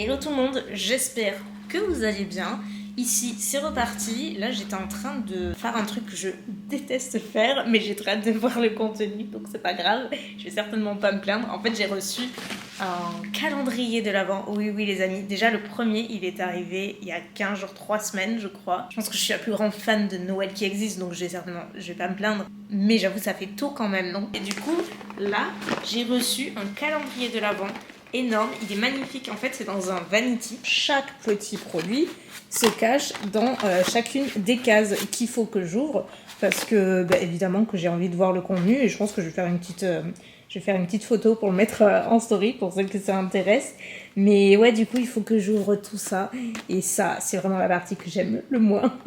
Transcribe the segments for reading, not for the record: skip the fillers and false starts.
Hello tout le monde, j'espère que vous allez bien. Ici c'est reparti, là j'étais en train de faire un truc que je déteste faire, mais j'ai très hâte de voir le contenu, donc c'est pas grave, je vais certainement pas me plaindre. En fait j'ai reçu un calendrier de l'Avent, oui les amis, déjà le premier il est arrivé il y a 15 jours, 3 semaines je crois. Je pense que je suis la plus grande fan de Noël qui existe, donc je vais pas me plaindre, mais j'avoue ça fait tôt quand même, non? Et du coup là j'ai reçu un calendrier de l'Avent énorme, il est magnifique, en fait c'est dans un vanity. Chaque petit produit se cache dans chacune des cases qu'il faut que j'ouvre parce que évidemment que j'ai envie de voir le contenu et je pense que je vais faire une petite photo pour le mettre en story pour celles que ça intéresse. Mais ouais, du coup il faut que j'ouvre tout ça et ça c'est vraiment la partie que j'aime le moins.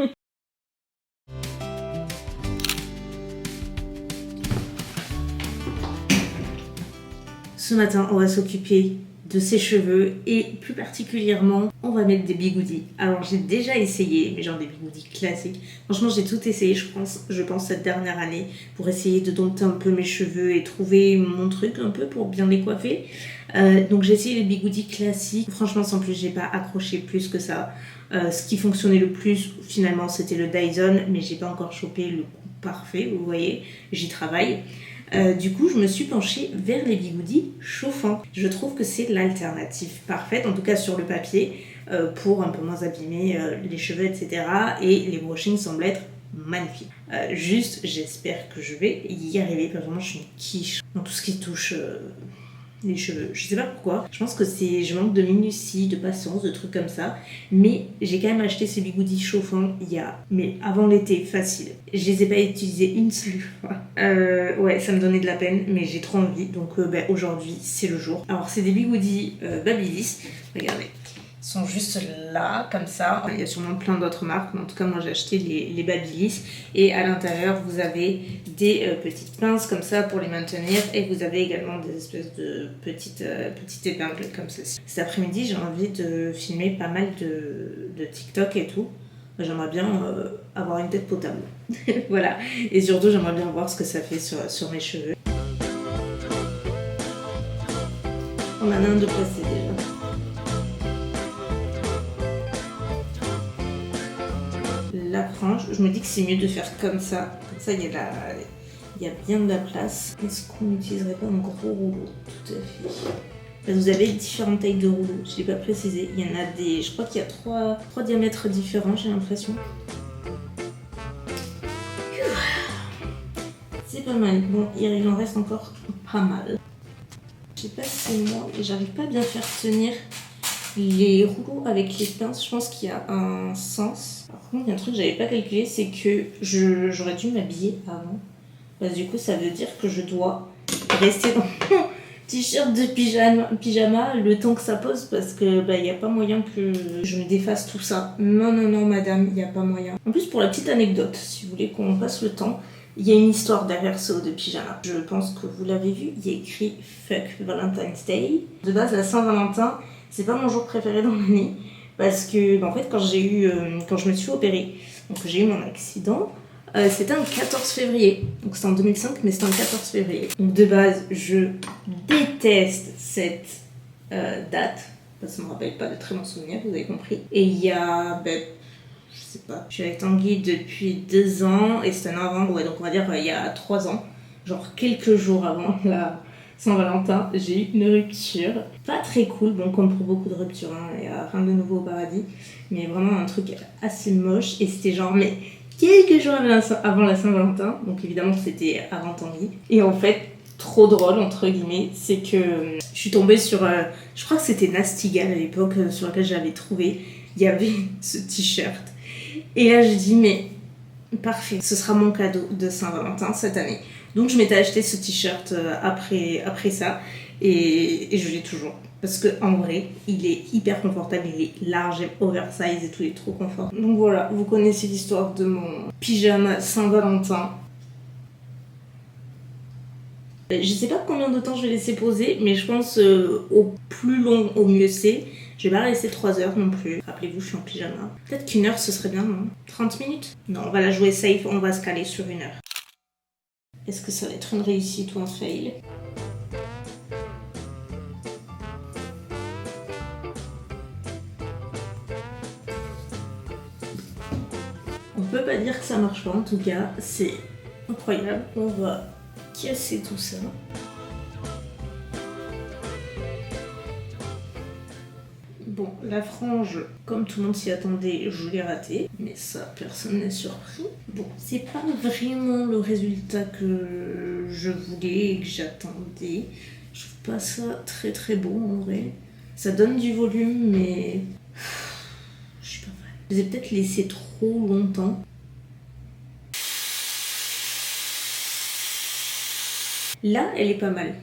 Ce matin, on va s'occuper de ses cheveux et plus particulièrement, on va mettre des bigoudis. Alors, j'ai déjà essayé, mais genre des bigoudis classiques. Franchement, j'ai tout essayé, je pense cette dernière année pour essayer de dompter un peu mes cheveux et trouver mon truc un peu pour bien les coiffer. Donc, j'ai essayé les bigoudis classiques. Franchement, sans plus, j'ai pas accroché plus que ça. Ce qui fonctionnait le plus, finalement, c'était le Dyson, mais j'ai pas encore chopé le coup parfait, vous voyez, j'y travaille. Du coup, je me suis penchée vers les bigoudis chauffants. Je trouve que c'est l'alternative parfaite, en tout cas sur le papier, pour un peu moins abîmer les cheveux, etc. Et les brushings semblent être magnifiques. Juste, j'espère que je vais y arriver, parce que vraiment, je suis une quiche dans tout ce qui touche les cheveux. Je sais pas pourquoi, je pense que je manque de minutie, de patience, de trucs comme ça, mais j'ai quand même acheté ces bigoudis chauffants mais avant l'été, facile. Je les ai pas utilisés une seule fois. Ouais, ça me donnait de la peine, mais j'ai trop envie, donc aujourd'hui, c'est le jour. Alors, c'est des bigoudis Babyliss, regardez. Ils sont juste là, comme ça. Il y a sûrement plein d'autres marques, mais en tout cas, moi j'ai acheté les Babyliss. Et à l'intérieur, vous avez des petites pinces comme ça pour les maintenir. Et vous avez également des espèces de petites épingles comme ceci. Cet après-midi, j'ai envie de filmer pas mal de TikTok et tout. J'aimerais bien avoir une tête potable. Voilà. Et surtout, j'aimerais bien voir ce que ça fait sur mes cheveux. On en a un de placé déjà. La frange, je me dis que c'est mieux de faire comme ça. Comme ça, il y a bien de la place. Est-ce qu'on n'utiliserait pas un gros rouleau? Tout à fait. Vous avez différentes tailles de rouleaux, je ne l'ai pas précisé. Il y en a des, je crois qu'il y a trois diamètres différents, j'ai l'impression. C'est pas mal. Bon, il en reste encore pas mal. Je sais pas si c'est moi, mais j'arrive pas à bien faire tenir les rouleaux avec les pinces. Je pense qu'il y a un sens. Par contre, il y a un truc que j'avais pas calculé, c'est que j'aurais dû m'habiller avant. Parce que du coup, ça veut dire que je dois rester dans mon t-shirt de pyjama le temps que ça pose, parce que il n'y a pas moyen que je me défasse tout ça. Non, madame, il n'y a pas moyen. En plus, pour la petite anecdote, si vous voulez qu'on passe le temps, il y a une histoire derrière ce haut de pyjama. Je pense que vous l'avez vu, il y a écrit Fuck Valentine's Day. De base, la Saint-Valentin, c'est pas mon jour préféré dans l'année, parce que en fait, quand je me suis opérée, donc j'ai eu mon accident, c'était un 14 février. Donc c'était en 2005, mais c'était un 14 février. Donc de base, je déteste cette date, parce que ça me rappelle pas de très bons souvenirs, vous avez compris. Et il y a, je sais pas, je suis avec Tanguy depuis 2 ans, et c'était un novembre, ouais, donc on va dire il y a 3 ans, genre quelques jours avant la Saint-Valentin, j'ai eu une rupture. Pas très cool, bon, comme pour beaucoup de ruptures, hein, il n'y a rien de nouveau au paradis, mais vraiment un truc assez moche, et c'était genre, mais quelques jours avant la Saint-Valentin, donc évidemment c'était avant Tanguy. Et en fait, trop drôle entre guillemets, c'est que je suis tombée sur, je crois que c'était Nasty Gal à l'époque, sur laquelle j'avais trouvé, il y avait ce t-shirt. Et là je dis mais parfait, ce sera mon cadeau de Saint-Valentin cette année. Donc je m'étais acheté ce t-shirt après ça, et je l'ai toujours. Parce qu'en vrai, il est hyper confortable, il est large, oversize et tout, il est trop confort. Donc voilà, vous connaissez l'histoire de mon pyjama Saint-Valentin. Je sais pas combien de temps je vais laisser poser, mais je pense au plus long, au mieux c'est. Je vais pas rester 3 heures non plus. Rappelez-vous, je suis en pyjama. Peut-être qu'une heure ce serait bien, non? 30 minutes? Non, on va la jouer safe, on va se caler sur 1 heure. Est-ce que ça va être une réussite ou un fail? peut pas dire que ça marche pas, en tout cas, c'est incroyable. On va casser tout ça. Bon, la frange, comme tout le monde s'y attendait, je l'ai ratée, mais ça, personne n'est surpris. Bon, c'est pas vraiment le résultat que je voulais et que j'attendais. Je trouve pas ça très très beau en vrai. Ça donne du volume, mais je suis pas fan. Je les ai peut-être laissés trop longtemps. Là, elle est pas mal.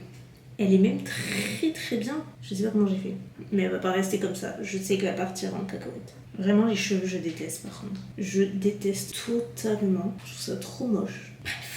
Elle est même très très bien. Je sais pas comment j'ai fait. Mais elle va pas rester comme ça. Je sais qu'elle va partir en cacahuète. Vraiment, les cheveux, je déteste par contre. Je déteste totalement. Je trouve ça trop moche. Bref.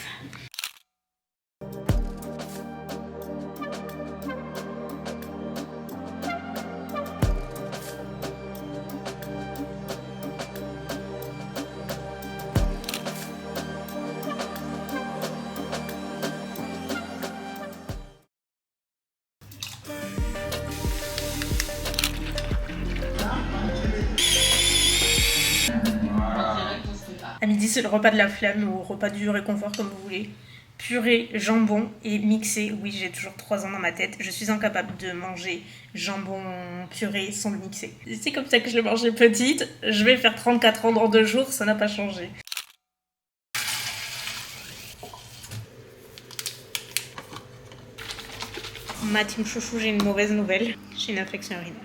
À midi, c'est le repas de la flemme ou repas du réconfort comme vous voulez. Purée, jambon et mixé. Oui, j'ai toujours 3 ans dans ma tête. Je suis incapable de manger jambon purée sans le mixer. C'est comme ça que je le mangeais petite. Je vais faire 34 ans dans 2 jours, ça n'a pas changé. Ma team chouchou, j'ai une mauvaise nouvelle. J'ai une infection urinaire.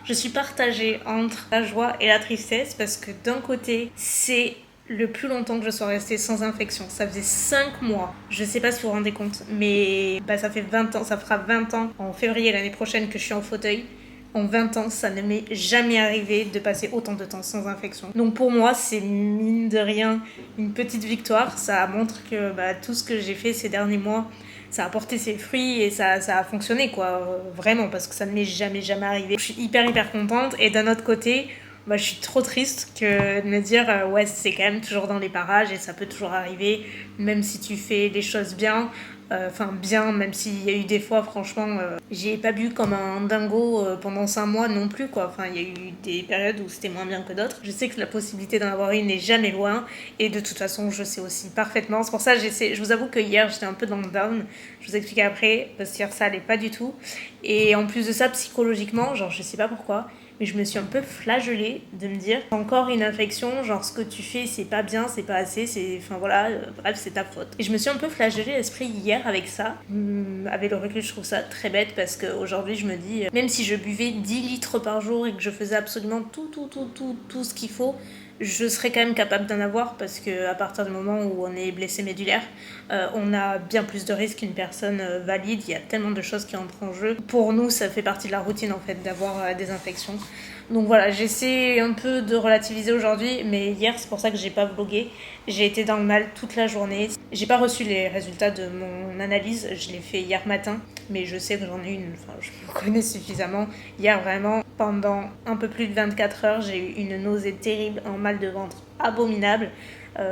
Je suis partagée entre la joie et la tristesse parce que d'un côté, c'est le plus longtemps que je sois restée sans infection. Ça faisait 5 mois. Je sais pas si vous vous rendez compte, mais ça fait 20 ans, ça fera 20 ans en février l'année prochaine que je suis en fauteuil. En 20 ans, ça ne m'est jamais arrivé de passer autant de temps sans infection. Donc pour moi, c'est mine de rien une petite victoire. Ça montre que tout ce que j'ai fait ces derniers mois, ça a porté ses fruits et ça a fonctionné, quoi. Vraiment, parce que ça ne m'est jamais arrivé. Je suis hyper contente. Et d'un autre côté, je suis trop triste que de me dire ouais, c'est quand même toujours dans les parages et ça peut toujours arriver, même si tu fais les choses bien. Bien, même s'il y a eu des fois, franchement, j'ai pas bu comme un dingo pendant 5 mois non plus, quoi. Il y a eu des périodes où c'était moins bien que d'autres. Je sais que la possibilité d'en avoir une n'est jamais loin, et de toute façon, je sais aussi parfaitement. C'est pour ça que je vous avoue que hier, j'étais un peu dans le down. Je vous explique après, parce que hier, ça allait pas du tout. Et en plus de ça, psychologiquement, je sais pas pourquoi, mais je me suis un peu flagellée de me dire encore une infection, ce que tu fais c'est pas bien, c'est pas assez, bref, c'est ta faute. Et je me suis un peu flagellée l'esprit hier avec ça. Avec le recul, je trouve ça très bête parce qu'aujourd'hui je me dis, même si je buvais 10 litres par jour et que je faisais absolument tout ce qu'il faut, je serais quand même capable d'en avoir parce qu'à partir du moment où on est blessé médulaire, on a bien plus de risques qu'une personne valide. Il y a tellement de choses qui entrent en jeu. Pour nous, ça fait partie de la routine en fait d'avoir des infections. Donc voilà, j'essaie un peu de relativiser aujourd'hui, mais hier c'est pour ça que j'ai pas vlogué. J'ai été dans le mal toute la journée. J'ai pas reçu les résultats de mon analyse, je l'ai fait hier matin, mais je sais que j'en ai une, je me connais suffisamment. Hier vraiment, pendant un peu plus de 24 heures, j'ai eu une nausée terrible, un mal de ventre abominable.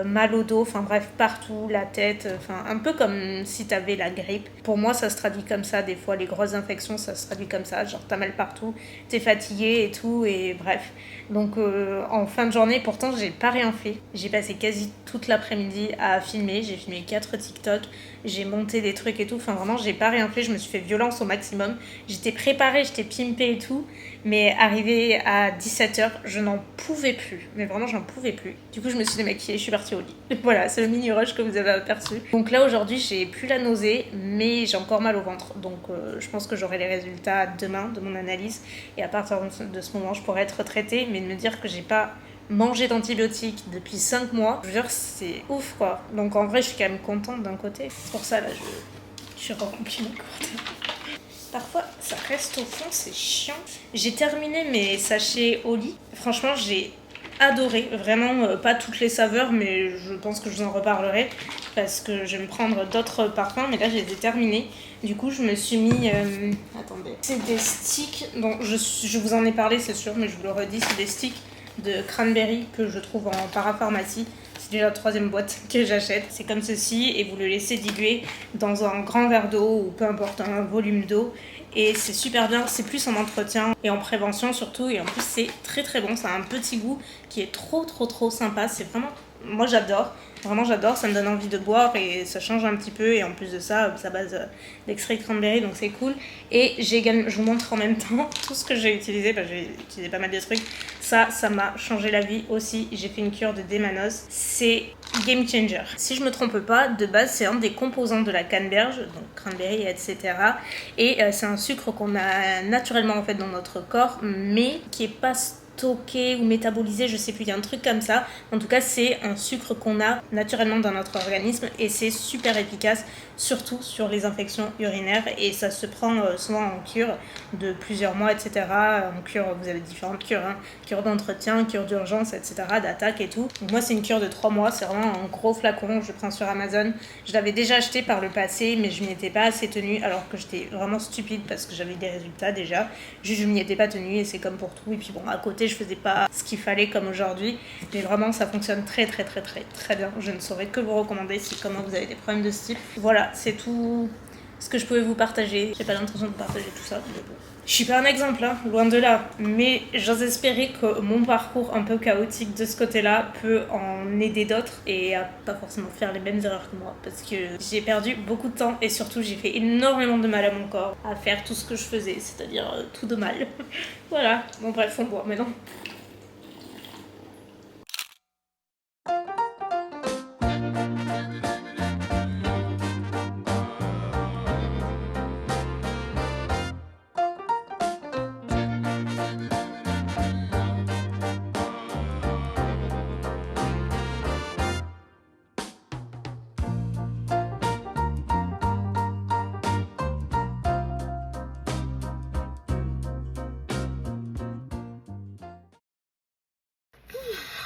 Mal au dos, bref, partout, la tête, un peu comme si t'avais la grippe. Pour moi, ça se traduit comme ça, des fois, les grosses infections, ça se traduit comme ça, t'as mal partout, t'es fatigué et tout, et bref. Donc, en fin de journée, pourtant, j'ai pas rien fait. J'ai passé quasi toute l'après-midi à filmer, j'ai filmé 4 TikTok, j'ai monté des trucs et tout, vraiment, j'ai pas rien fait, je me suis fait violence au maximum. J'étais préparée, j'étais pimpée et tout, mais arrivé à 17h, je n'en pouvais plus, mais vraiment, j'en pouvais plus. Du coup, je me suis démaquillée, je suis partie au lit. Voilà, c'est le mini rush que vous avez aperçu. Donc là, aujourd'hui, j'ai plus la nausée, mais j'ai encore mal au ventre. Donc je pense que j'aurai les résultats demain de mon analyse. Et à partir de ce moment, je pourrai être traitée. Mais de me dire que j'ai pas mangé d'antibiotiques depuis 5 mois, je veux dire, c'est ouf, quoi. Donc en vrai, je suis quand même contente d'un côté. C'est pour ça, là, je remplis ma gourde. Parfois, ça reste au fond, c'est chiant. J'ai terminé mes sachets au lit. Franchement, j'ai adoré, vraiment pas toutes les saveurs, mais je pense que je vous en reparlerai parce que je vais me prendre d'autres parfums, mais là je les ai terminés. Du coup je me suis mis attendez, c'est des sticks, bon je vous en ai parlé c'est sûr, mais je vous le redis, c'est des sticks de cranberry que je trouve en parapharmacie. C'est déjà la 3e boîte que j'achète. C'est comme ceci et vous le laissez diluer dans un grand verre d'eau ou peu importe un volume d'eau. Et c'est super bien, c'est plus en entretien et en prévention surtout. Et en plus c'est très très bon, ça a un petit goût qui est trop sympa. C'est vraiment moi j'adore. Vraiment j'adore, ça me donne envie de boire et ça change un petit peu et en plus de ça, ça base d'extrait de cranberry donc c'est cool. Et j'ai également, je vous montre en même temps tout ce que j'ai utilisé, j'ai utilisé pas mal de trucs. Ça m'a changé la vie aussi. J'ai fait une cure de Démanos, c'est game changer. Si je me trompe pas, de base c'est un des composants de la canneberge, donc cranberry etc. Et c'est un sucre qu'on a naturellement en fait dans notre corps, mais qui est pas stocké ou métabolisé, je sais plus, il y a un truc comme ça. En tout cas, c'est un sucre qu'on a naturellement dans notre organisme et c'est super efficace, surtout sur les infections urinaires et ça se prend souvent en cure de plusieurs mois, etc. En cure, vous avez différentes cures, hein. Cure d'entretien, cure d'urgence, etc., d'attaque et tout. Donc moi, c'est une cure de 3 mois, c'est vraiment un gros flacon, je prends sur Amazon. Je l'avais déjà acheté par le passé, mais je m'y étais pas assez tenue alors que j'étais vraiment stupide parce que j'avais des résultats déjà. Juste, je m'y étais pas tenue et c'est comme pour tout. Et puis bon, à côté, je faisais pas ce qu'il fallait comme aujourd'hui, mais vraiment, ça fonctionne très bien. Je ne saurais que vous recommander si comment vous avez des problèmes de style. Voilà, c'est tout ce que je pouvais vous partager. J'ai pas l'intention de partager tout ça, mais bon. Je suis pas un exemple, hein, loin de là, mais j'ose espérer que mon parcours un peu chaotique de ce côté-là peut en aider d'autres et à pas forcément faire les mêmes erreurs que moi, parce que j'ai perdu beaucoup de temps et surtout j'ai fait énormément de mal à mon corps à faire tout ce que je faisais, c'est-à-dire tout de mal. Voilà, bon bref, on boit maintenant.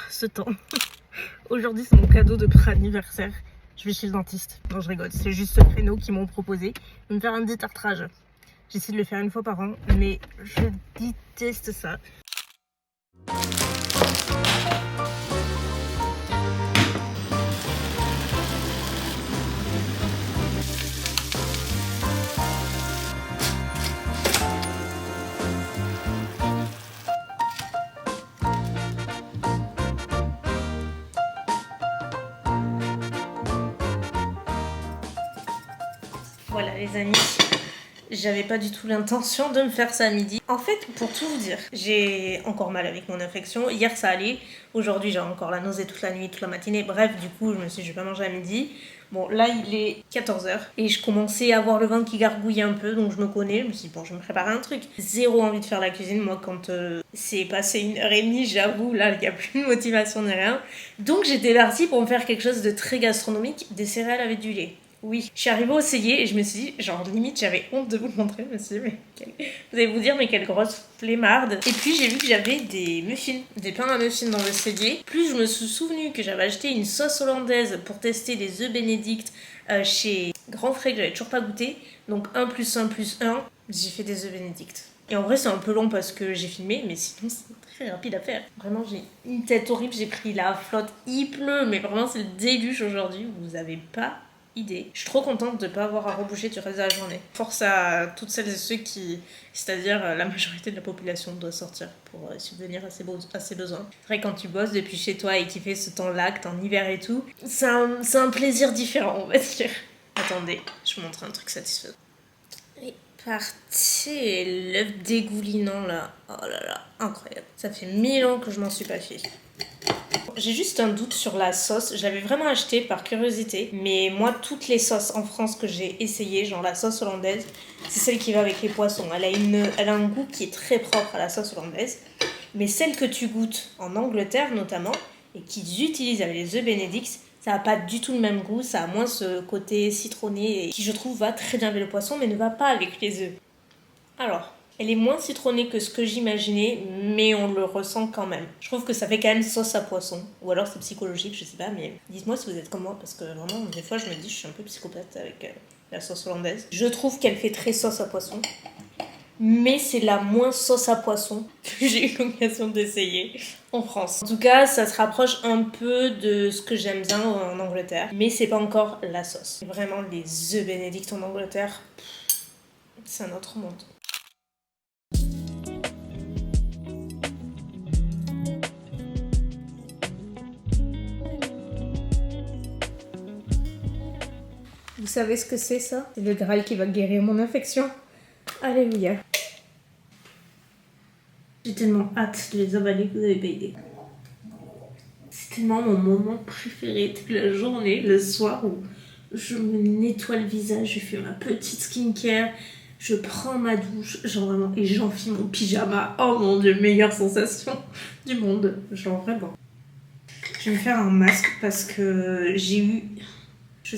Ce temps. Aujourd'hui, c'est mon cadeau de pré-anniversaire. Je vais chez le dentiste. Non, je rigole. C'est juste ce créneau qu'ils m'ont proposé de me faire un détartrage. J'essaie de le faire une fois par an, mais je déteste ça. Voilà les amis, j'avais pas du tout l'intention de me faire ça à midi. En fait, pour tout vous dire, j'ai encore mal avec mon infection. Hier ça allait, aujourd'hui j'ai encore la nausée toute la nuit, toute la matinée. Bref, du coup je me suis dit je vais pas manger à midi. Bon là il est 14h et je commençais à avoir le ventre qui gargouillait un peu, donc je me connais. Je me suis dit bon je vais me préparer un truc. Zéro envie de faire la cuisine, moi quand c'est passé 1h30, j'avoue, là il n'y a plus de motivation ni rien. Donc j'étais partie pour me faire quelque chose de très gastronomique, des céréales avec du lait. Oui, je suis arrivée au essayer et je me suis dit, genre limite j'avais honte de vous le montrer, je me suis dit, vous allez vous dire mais quelle grosse flemmarde. Et puis j'ai vu que j'avais des muffins, des pains à muffins dans le cellier. Plus je me suis souvenu que j'avais acheté une sauce hollandaise pour tester des œufs bénédicts chez Grand Frais que j'avais toujours pas goûté. Donc 1 + 1 + 1, j'ai fait des œufs bénédicts. Et en vrai c'est un peu long parce que j'ai filmé, mais sinon c'est très rapide à faire. Vraiment j'ai une tête horrible, j'ai pris la flotte, il pleut, mais vraiment c'est le déluge aujourd'hui, vous avez pas idée. Je suis trop contente de ne pas avoir à reboucher du reste de la journée. Force à toutes celles et ceux qui, c'est-à-dire la majorité de la population, doit sortir pour subvenir à ses besoins. C'est vrai, quand tu bosses depuis chez toi et qu'il fait ce temps-là, que t'es en hiver et tout, c'est un plaisir différent, on va dire. Attendez, je vous montre un truc satisfaisant. Et parti, l'œuf dégoulinant là. Oh là là, incroyable. Ça fait 1000 ans que je m'en suis pas fait. J'ai juste un doute sur la sauce. J'avais vraiment acheté par curiosité. Mais moi, toutes les sauces en France que j'ai essayées, genre la sauce hollandaise, c'est celle qui va avec les poissons. Elle a un goût qui est très propre à la sauce hollandaise. Mais celle que tu goûtes en Angleterre notamment, et qu'ils utilisent avec les œufs bénédicts, ça n'a pas du tout le même goût. Ça a moins ce côté citronné qui, je trouve, va très bien avec le poisson, mais ne va pas avec les œufs. Alors, elle est moins citronnée que ce que j'imaginais, mais on le ressent quand même. Je trouve que ça fait quand même sauce à poisson. Ou alors c'est psychologique, je sais pas, mais dites-moi si vous êtes comme moi, parce que vraiment, des fois, je me dis, je suis un peu psychopathe avec la sauce hollandaise. Je trouve qu'elle fait très sauce à poisson, mais c'est la moins sauce à poisson que j'ai eu l'occasion d'essayer en France. En tout cas, ça se rapproche un peu de ce que j'aime bien en Angleterre, mais c'est pas encore la sauce. Vraiment, les œufs bénédicts en Angleterre, c'est un autre monde. Vous savez ce que c'est ça? C'est le Graal qui va guérir mon infection. Alléluia. J'ai tellement hâte de les avaler que vous n'avez pas idée. C'est tellement mon moment préféré de la journée, le soir où je me nettoie le visage, je fais ma petite skincare, je prends ma douche, genre vraiment, et j'enfile mon pyjama. Oh mon dieu, meilleure sensation du monde. Genre vraiment. Je vais me faire un masque parce que j'ai eu... Je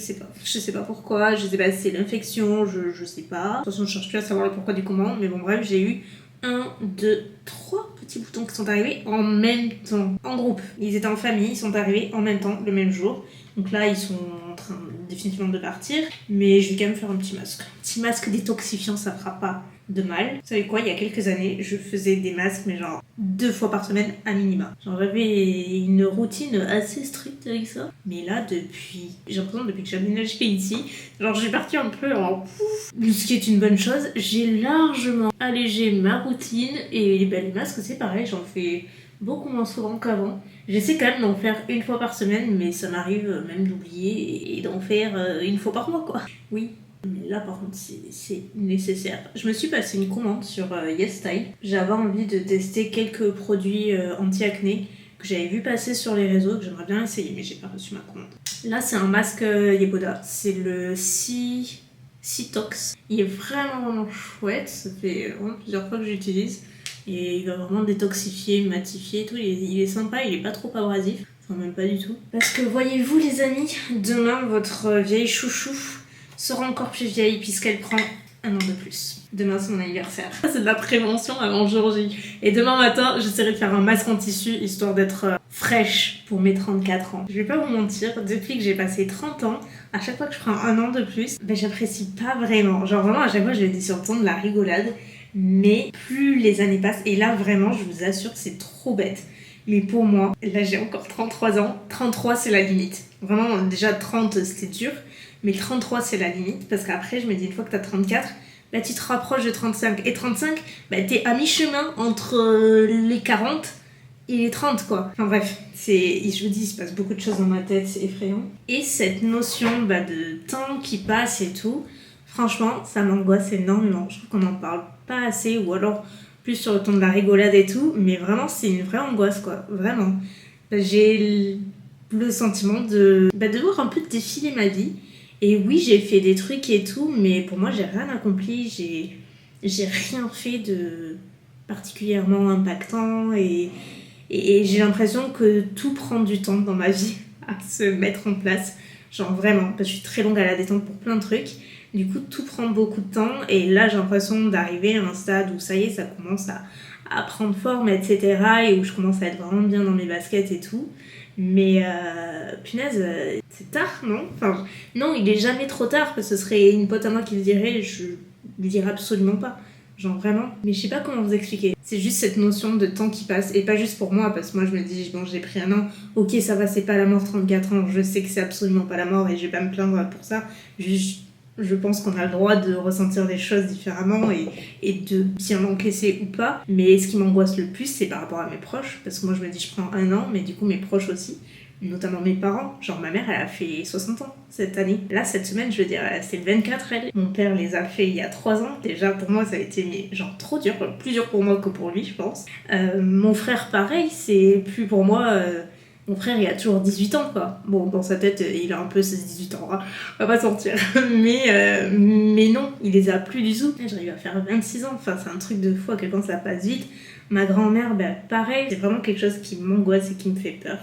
sais pas pourquoi, je sais pas si c'est l'infection, je sais pas. De toute façon, je cherche plus à savoir le pourquoi du comment, mais bon bref, j'ai eu 1, 2, 3 petits boutons qui sont arrivés en même temps, en groupe. Ils étaient en famille, ils sont arrivés en même temps, le même jour. Donc là, ils sont en train définitivement de partir, mais je vais quand même faire un petit masque. Un petit masque détoxifiant, ça fera pas de mal. Vous savez quoi, il y a quelques années, je faisais des masques, mais genre 2 fois par semaine à minima. Genre j'avais une routine assez stricte avec ça. Mais là, j'ai l'impression depuis que j'ai aménagé ici, genre j'ai parti un peu en pouf. Ce qui est une bonne chose, j'ai largement allégé ma routine et ben, les masques c'est pareil, j'en fais beaucoup moins souvent qu'avant. J'essaie quand même d'en faire 1 fois par semaine, mais ça m'arrive même d'oublier et d'en faire 1 fois par mois quoi. Oui. Mais là par contre c'est nécessaire. Je me suis passé une commande sur YesStyle. J'avais envie de tester quelques produits anti-acné que j'avais vu passer sur les réseaux, que j'aimerais bien essayer, mais j'ai pas reçu ma commande. Là c'est un masque Yepoda, c'est le Citox. Il est vraiment chouette, ça fait vraiment plusieurs fois que j'utilise. Et il va vraiment détoxifier, matifier et tout. Il est sympa, il est pas trop abrasif. Enfin même pas du tout. Parce que voyez-vous les amis, demain votre vieille chouchou sera encore plus vieille puisqu'elle prend 1 an de plus. Demain c'est mon anniversaire. C'est de la prévention avant jour J. Et demain matin j'essaierai de faire un masque en tissu histoire d'être fraîche pour mes 34 ans. Je vais pas vous mentir, depuis que j'ai passé 30 ans, à chaque fois que je prends 1 an de plus, ben j'apprécie pas vraiment. Genre vraiment à chaque fois je le dis sur le ton de la rigolade. Mais plus les années passent, et là vraiment je vous assure c'est trop bête. Mais pour moi, là j'ai encore 33 ans, 33 c'est la limite. Vraiment déjà 30 c'était dur. Mais 33 c'est la limite, parce qu'après je me dis une fois que t'as 34, bah tu te rapproches de 35. Et 35, bah t'es à mi-chemin entre les 40 et les 30 quoi. Enfin bref, je vous dis, il se passe beaucoup de choses dans ma tête, c'est effrayant. Et cette notion de temps qui passe et tout, franchement ça m'angoisse énormément. Je trouve qu'on n'en parle pas assez, ou alors plus sur le ton de la rigolade et tout, mais vraiment c'est une vraie angoisse quoi, vraiment. J'ai le sentiment de devoir un peu défiler ma vie. Et oui, j'ai fait des trucs et tout, mais pour moi, j'ai rien accompli. J'ai rien fait de particulièrement impactant. Et j'ai l'impression que tout prend du temps dans ma vie à se mettre en place. Genre vraiment, parce que je suis très longue à la détente pour plein de trucs. Du coup, tout prend beaucoup de temps. Et là, j'ai l'impression d'arriver à un stade où ça y est, ça commence à prendre forme, etc. Et où je commence à être vraiment bien dans mes baskets et tout. Mais punaise, c'est tard, non? Enfin, non, il est jamais trop tard, parce que ce serait une pote à moi qui le dirait, je lui dirais absolument pas. Genre vraiment. Mais je sais pas comment vous expliquer. C'est juste cette notion de temps qui passe, et pas juste pour moi, parce que moi je me dis, bon, j'ai pris 1 an, ok, ça va, c'est pas la mort, 34 ans, je sais que c'est absolument pas la mort, et je vais pas me plaindre pour ça. Je pense qu'on a le droit de ressentir des choses différemment et de bien l'encaisser ou pas. Mais ce qui m'angoisse le plus, c'est par rapport à mes proches. Parce que moi, je me dis, je prends 1 an, mais du coup, mes proches aussi. Notamment mes parents. Genre, ma mère, elle a fait 60 ans cette année. Là, cette semaine, je veux dire, c'est le 24, elle. Mon père les a fait il y a 3 ans. Déjà, pour moi, ça a été genre trop dur. Plus dur pour moi que pour lui, je pense. Mon frère, pareil, c'est plus pour moi... Mon frère, il a toujours 18 ans, quoi. Bon, dans sa tête, il a un peu ses 18 ans, hein. On va pas sentir. Mais non, il les a plus du tout. J'arrive à faire 26 ans, enfin, c'est un truc de fou à quel point ça passe vite. Ma grand-mère, pareil, c'est vraiment quelque chose qui m'angoisse et qui me fait peur,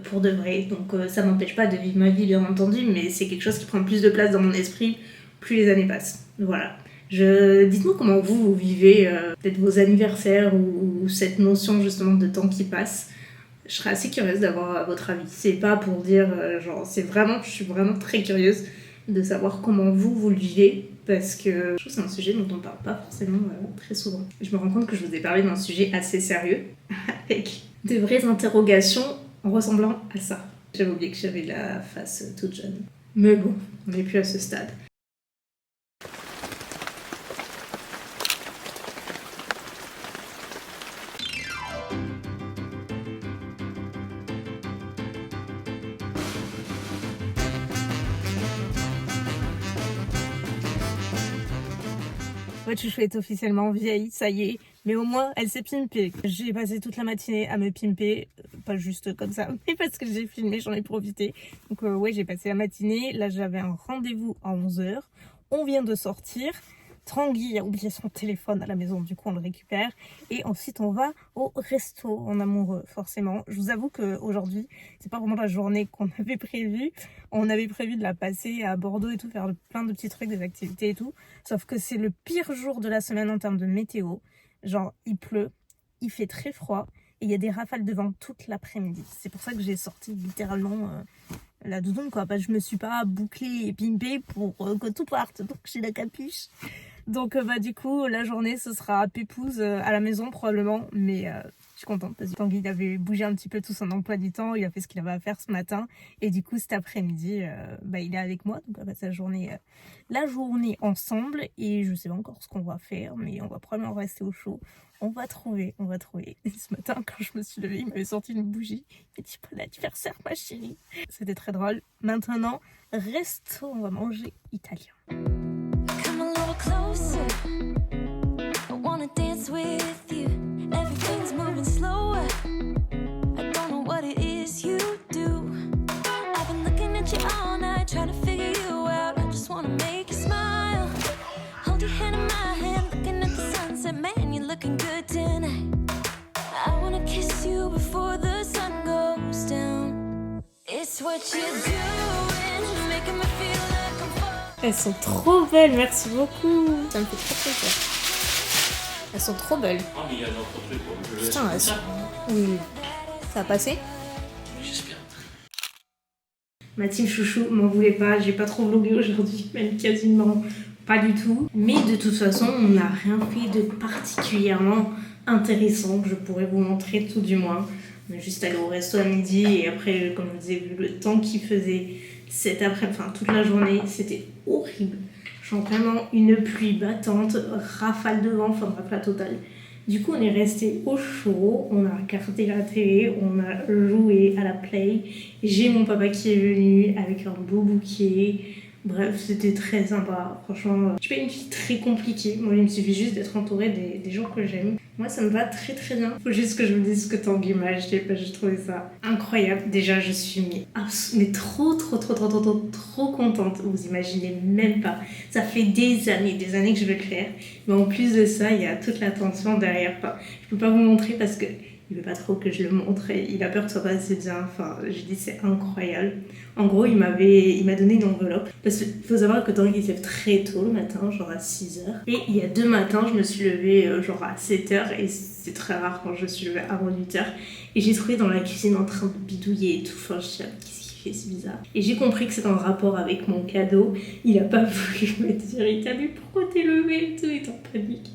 pour de vrai. Donc ça m'empêche pas de vivre ma vie, bien entendu, mais c'est quelque chose qui prend plus de place dans mon esprit plus les années passent. Voilà. Dites-moi comment vous vivez peut-être vos anniversaires ou cette notion justement de temps qui passe. Je serais assez curieuse d'avoir votre avis. C'est pas pour dire, je suis vraiment très curieuse de savoir comment vous le vivez, parce que je trouve que c'est un sujet dont on parle pas forcément très souvent. Je me rends compte que je vous ai parlé d'un sujet assez sérieux, avec de vraies interrogations en ressemblant à ça. J'avais oublié que j'avais la face toute jeune. Mais bon, on n'est plus à ce stade. fait, Chouchou est officiellement vieille, ça y est. Mais au moins, elle s'est pimpée. J'ai passé toute la matinée à me pimper. Pas juste comme ça, mais parce que j'ai filmé, j'en ai profité. Donc ouais, j'ai passé la matinée. Là, j'avais un rendez-vous à 11h. On vient de sortir. Tanguy a oublié son téléphone à la maison, du coup on le récupère. Et ensuite on va au resto en amoureux, forcément. Je vous avoue qu'aujourd'hui, c'est pas vraiment la journée qu'on avait prévue. On avait prévu de la passer à Bordeaux et tout, faire plein de petits trucs, des activités et tout. Sauf que c'est le pire jour de la semaine en termes de météo. Genre, il pleut, il fait très froid et il y a des rafales de vent toute l'après-midi. C'est pour ça que j'ai sorti littéralement la doudoune, quoi. Parce que je me suis pas bouclée et pimpée pour que tout parte. Donc j'ai la capuche. Donc du coup la journée ce sera pépouze à la maison probablement, mais je suis contente parce que Tanguy il avait bougé un petit peu tout son emploi du temps, il a fait ce qu'il avait à faire ce matin et du coup cet après-midi il est avec moi, donc on va passer la journée ensemble et je sais pas encore ce qu'on va faire, mais on va probablement rester au chaud. On va trouver. Et ce matin, quand je me suis levée, il m'avait sorti une bougie. Il m'a dit, bon anniversaire, ma chérie. C'était très drôle. Maintenant, resto, on va manger italien. Closer, I wanna dance with you. Everything's moving slower. I don't know what it is you do. I've been looking at you all night, trying to figure you out. I just wanna make you smile. Hold your hand in my hand, looking at the sunset. Man, you're looking good tonight. I wanna kiss you before the sun goes down. It's what you're doing, making me feel like I'm falling. Elles sont trop belles, merci beaucoup. Ça me fait trop plaisir. Elles sont trop belles. Ah, mais il y a un autre truc, quoi. Je Putain, elles sont... Oui. Ça a passé? J'espère. Ma team chouchou m'en voulait pas, j'ai pas trop vlogué aujourd'hui, même quasiment pas du tout. Mais de toute façon, on n'a rien fait de particulièrement intéressant que je pourrais vous montrer tout du moins. On est juste allé au resto à midi et après, comme je vous ai vu, le temps qu'il faisait cet après-midi, enfin toute la journée, c'était horrible. Genre vraiment une pluie battante, rafale de vent, enfin bref la totale. Du coup on est resté au chaud, on a regardé la télé, on a joué à la play. J'ai mon papa qui est venu avec un beau bouquet. Bref, c'était très sympa, franchement. Je suis pas une fille très compliquée, moi il me suffit juste d'être entourée des gens que j'aime. Moi ça me va très très bien. Faut juste que je me dise ce que Tanguy m'a acheté, parce que j'ai trouvé ça incroyable. Déjà je suis mais trop contente, vous imaginez même pas. Ça fait des années que je veux le faire. Mais en plus de ça, il y a toute l'attention derrière. Enfin, je peux pas vous montrer parce que il veut pas trop que je le montre et il a peur que ce soit pas assez bien. Enfin, je dis c'est incroyable. En gros, il m'a donné une enveloppe. Parce qu'il faut savoir que Tanguy il se lève très tôt le matin, genre à 6h. Et il y a 2 matins, je me suis levée genre à 7h et c'est très rare quand je suis levée avant 8h. Et j'ai trouvé dans la cuisine en train de bidouiller et tout. Enfin, je sais pas qu'est-ce qu'il fait, c'est bizarre. Et j'ai compris que c'est en rapport avec mon cadeau. Il a pas voulu me dire, il t'a dit pourquoi t'es levée et tout, il est en panique.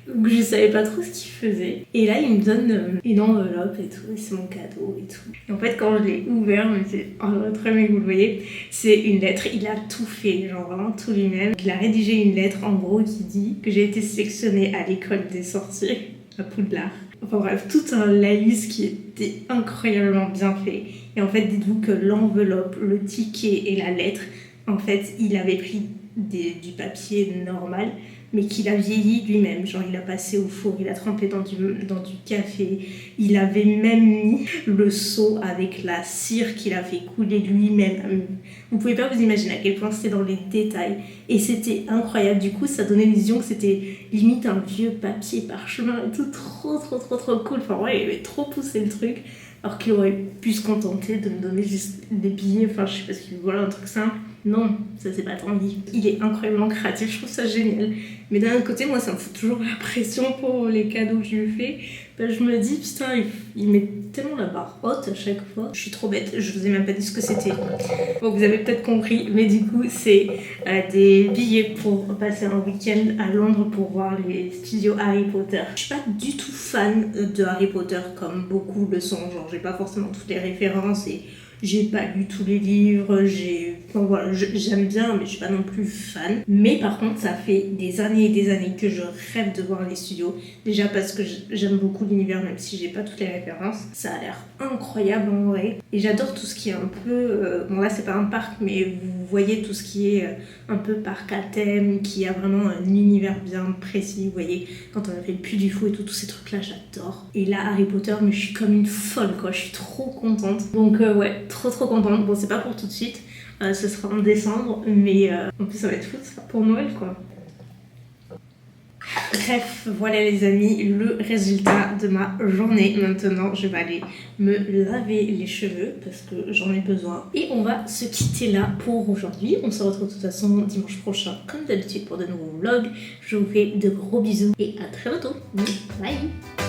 Donc je savais pas trop ce qu'il faisait. Et là il me donne une enveloppe et tout, et c'est mon cadeau et tout. Et en fait quand je l'ai ouvert, mais c'est très bien que vous le voyez, c'est une lettre, il a tout fait, genre vraiment tout lui-même. Il a rédigé une lettre en gros qui dit que j'ai été sélectionnée à l'école des sorciers à Poudlard. Enfin bref, tout un laïus qui était incroyablement bien fait. Et en fait dites-vous que l'enveloppe, le ticket et la lettre, en fait il avait pris du papier normal, mais qu'il a vieilli lui-même, genre il a passé au four, il a trempé dans du café, il avait même mis le seau avec la cire qu'il a fait couler lui-même. Vous pouvez pas vous imaginer à quel point c'était dans les détails, et c'était incroyable. Du coup ça donnait l'illusion que c'était limite un vieux papier parchemin et tout, trop cool. Enfin ouais, il avait trop poussé le truc, alors qu'il aurait pu se contenter de me donner juste des billets, enfin je sais pas ce qu'il voilà, un truc simple. Non, ça c'est pas Tanguy. Il est incroyablement créatif, je trouve ça génial. Mais d'un autre côté, moi ça me fout toujours la pression pour les cadeaux que je lui fais. Ben, je me dis, putain, il met tellement la barre haute à chaque fois. Je suis trop bête, je vous ai même pas dit ce que c'était. Bon, vous avez peut-être compris, mais du coup, c'est des billets pour passer un week-end à Londres pour voir les studios Harry Potter. Je suis pas du tout fan de Harry Potter comme beaucoup le sont. Genre, j'ai pas forcément toutes les références et J'ai pas lu tous les livres, enfin, voilà, j'aime bien, mais je suis pas non plus fan. Mais par contre, ça fait des années et des années que je rêve de voir les studios. Déjà parce que j'aime beaucoup l'univers, même si j'ai pas toutes les références. Ça a l'air incroyable en vrai. Et j'adore tout ce qui est un peu... bon là, c'est pas un parc, mais vous voyez tout ce qui est un peu parc à thème, qui a vraiment un univers bien précis. Vous voyez, quand on a fait le Puy du Fou et tout, tous ces trucs-là, j'adore. Et là, Harry Potter, mais je suis comme une folle, quoi. Je suis trop contente. Donc ouais, trop contente. Bon, c'est pas pour tout de suite. Ce sera en décembre, mais en plus ça va être fou, ce sera pour Noël quoi. Bref, voilà les amis, le résultat de ma journée. Maintenant, je vais aller me laver les cheveux parce que j'en ai besoin. Et on va se quitter là pour aujourd'hui. On se retrouve de toute façon dimanche prochain, comme d'habitude, pour de nouveaux vlogs. Je vous fais de gros bisous et à très bientôt. Bye!